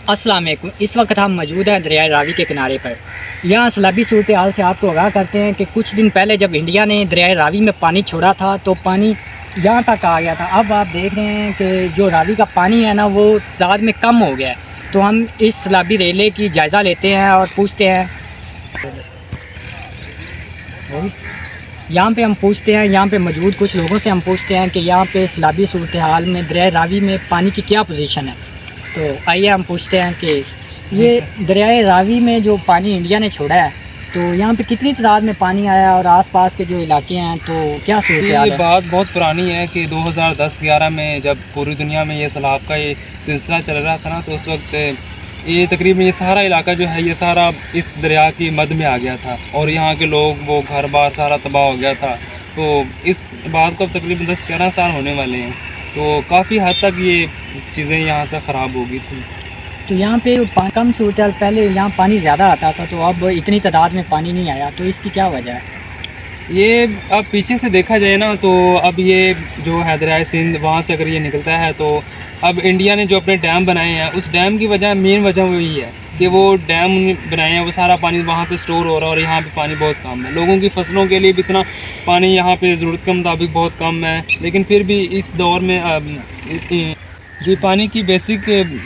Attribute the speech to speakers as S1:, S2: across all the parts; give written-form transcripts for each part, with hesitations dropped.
S1: अस्सलाम वालेकुम। इस वक्त हम मौजूद हैं दरिया रावी के किनारे पर। यहाँ सैलाबी सूरत हाल से आपको आगाह करते हैं कि कुछ दिन पहले जब इंडिया ने दरिया रावी में पानी छोड़ा था तो पानी यहाँ तक आ गया था। अब आप देख रहे हैं कि जो रावी का पानी है ना वो तादाद में कम हो गया है। तो हम इस सैलाबी रेले की जायज़ा लेते हैं और पूछते हैं यहाँ पे मौजूद कुछ लोगों से हम पूछते हैं कि यहाँ पे सैलाबी सूरत हाल में दरिया रावी में पानी की क्या पोजीशन है। तो आइए हम पूछते हैं कि ये दरिया रावी में जो पानी इंडिया ने छोड़ा है तो यहाँ पे कितनी तादाद में पानी आया और आसपास के जो इलाके हैं तो क्या सूरत है?
S2: ये बात बहुत पुरानी है कि 2010-11 में जब पूरी दुनिया में ये सैलाब का ये सिलसिला चल रहा था ना, तो उस वक्त ये तकरीबन ये सारा इलाका जो है ये सारा इस दरिया की मद में आ गया था और यहाँ के लोग वो घर बार सारा तबाह हो गया था। तो इस बात को तकरीबन 10-11 साल होने वाले हैं, तो काफ़ी हद तक ये चीज़ें यहाँ से ख़राब हो गई थी।
S1: तो यहाँ पे कम सूरत हाल, पहले यहाँ पानी ज़्यादा आता था तो अब इतनी तादाद में पानी नहीं आया, तो इसकी क्या वजह है?
S2: ये अब पीछे से देखा जाए ना तो अब ये जो है दरिया सिंध वहाँ से अगर ये निकलता है तो अब इंडिया ने जो अपने डैम बनाए हैं उस डैम की वजह मेन वजह वही है कि वो डैम बनाए हैं, वो सारा पानी वहाँ पे स्टोर हो रहा है और यहाँ पे पानी बहुत कम है। लोगों की फसलों के लिए भी इतना पानी यहाँ पे ज़रूरत के मुताबिक बहुत कम है, लेकिन फिर भी इस दौर में जो पानी की बेसिक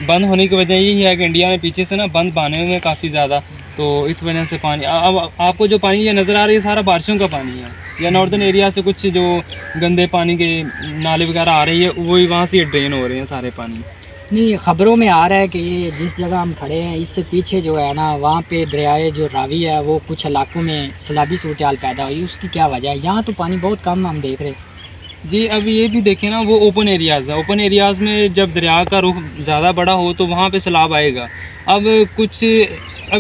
S2: बंद होने की वजह यही है कि इंडिया में पीछे से ना बंद बने हुए हैं काफ़ी ज़्यादा, तो इस वजह से पानी अब आपको जो पानी ये नज़र आ रही है सारा बारिशों का पानी है या नॉर्दर्न एरिया से कुछ जो गंदे पानी के नाले वगैरह आ रही है वही वहाँ से ड्रेन हो रहे हैं सारे पानी।
S1: नहीं, ख़बरों में आ रहा है कि ये जिस जगह हम खड़े हैं इससे पीछे जो है ना वहाँ पे दरियाए जो रावी है वो कुछ इलाकों में सैलाबी सूरत हाल पैदा हुई, उसकी क्या वजह है? यहाँ तो पानी बहुत कम हम देख रहे हैं
S2: जी। अब ये भी देखें ना, वो ओपन एरियाज़ है, ओपन एरियाज़ में जब दरिया का रुख ज़्यादा बड़ा हो तो वहाँ पे सैलाब आएगा। अब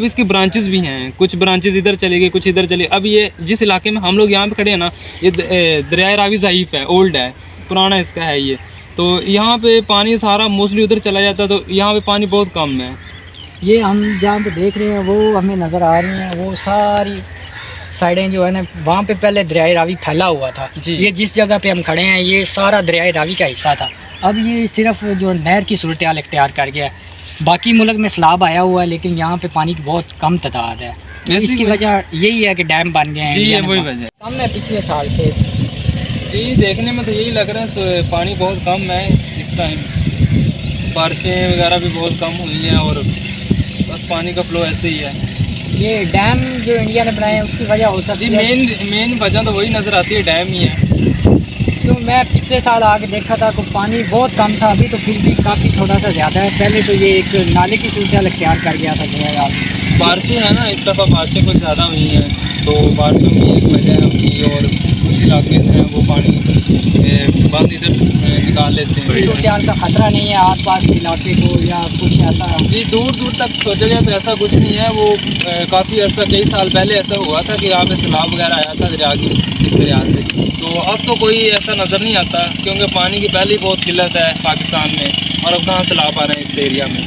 S2: इसकी ब्रांचेस भी हैं, कुछ ब्रांचेस इधर चले गए कुछ इधर चले। अब ये जिस इलाके में हम लोग यहाँ पे खड़े हैं ना, ये दरिया रावी ज़ईफ़ है, ओल्ड है, पुराना इसका है ये, तो यहाँ पे पानी सारा मोस्टली उधर चला जाता है, तो यहाँ पे पानी बहुत कम है।
S1: ये हम जहाँ पे देख रहे हैं वो हमें नज़र आ रही हैं, वो सारी साइडें जो है ना वहाँ पे पहले दरिया रावी फैला हुआ था। ये जिस जगह पे हम खड़े हैं ये सारा दरिया रावी का हिस्सा था। अब ये सिर्फ जो नहर की सूरत हाल इख्तियार कर गया है। बाकी मुल्क में सैलाब आया हुआ है लेकिन यहाँ पे पानी की बहुत कम तादाद है, तो इसकी वजह यही है कि डैम बन गए हैं।
S2: जी, वही वजह
S1: कम है पिछले साल से।
S2: जी, देखने में तो यही लग रहा है, पानी बहुत कम है इस टाइम, बारिशें वगैरह भी बहुत कम हुई हैं और बस पानी का फ्लो ऐसे ही है।
S1: ये डैम जो इंडिया ने बनाए हैं उसकी वजह हो सकती है?
S2: मेन वजह तो वही नज़र आती है, डैम ही है।
S1: तो मैं पिछले साल आके देखा था तो पानी बहुत कम था, अभी तो फिर भी काफ़ी थोड़ा सा ज़्यादा है। पहले तो ये एक नाले की सूरत हाल इख्तियार कर गया था दरिया।
S2: बारिशें है ना, इस दफ़ा बारिशें कुछ ज़्यादा हुई हैं, तो बारिशों की एक वजह है अपनी, और कुछ इलाके हैं वो पानी बंद इधर निकाल लेते हैं।
S1: सूरत हाल का ख़तरा नहीं है आसपास के इलाके को या कुछ ऐसा?
S2: जी, दूर दूर तक सोचा जाए तो ऐसा कुछ नहीं है। वो काफ़ी अर्सा, कई साल पहले ऐसा हुआ था कि यहाँ पे सैलाब वगैरह आया था दरिया की, इस दरिया से, तो अब तो कोई ऐसा नज़र नहीं आता क्योंकि पानी की पहले ही बहुत किल्लत है पाकिस्तान में, और अब कहाँ सैलाब आ रहे हैं इस एरिया में।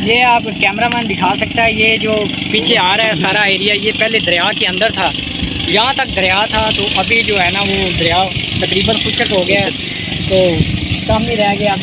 S1: ये आप कैमरामैन दिखा सकता है, ये जो पीछे आ रहा है सारा एरिया ये पहले दरिया के अंदर था, यहाँ तक दरिया था, तो अभी जो है ना वो दरिया तकरीबन खुशक हो गया है, तो कम ही रह गया।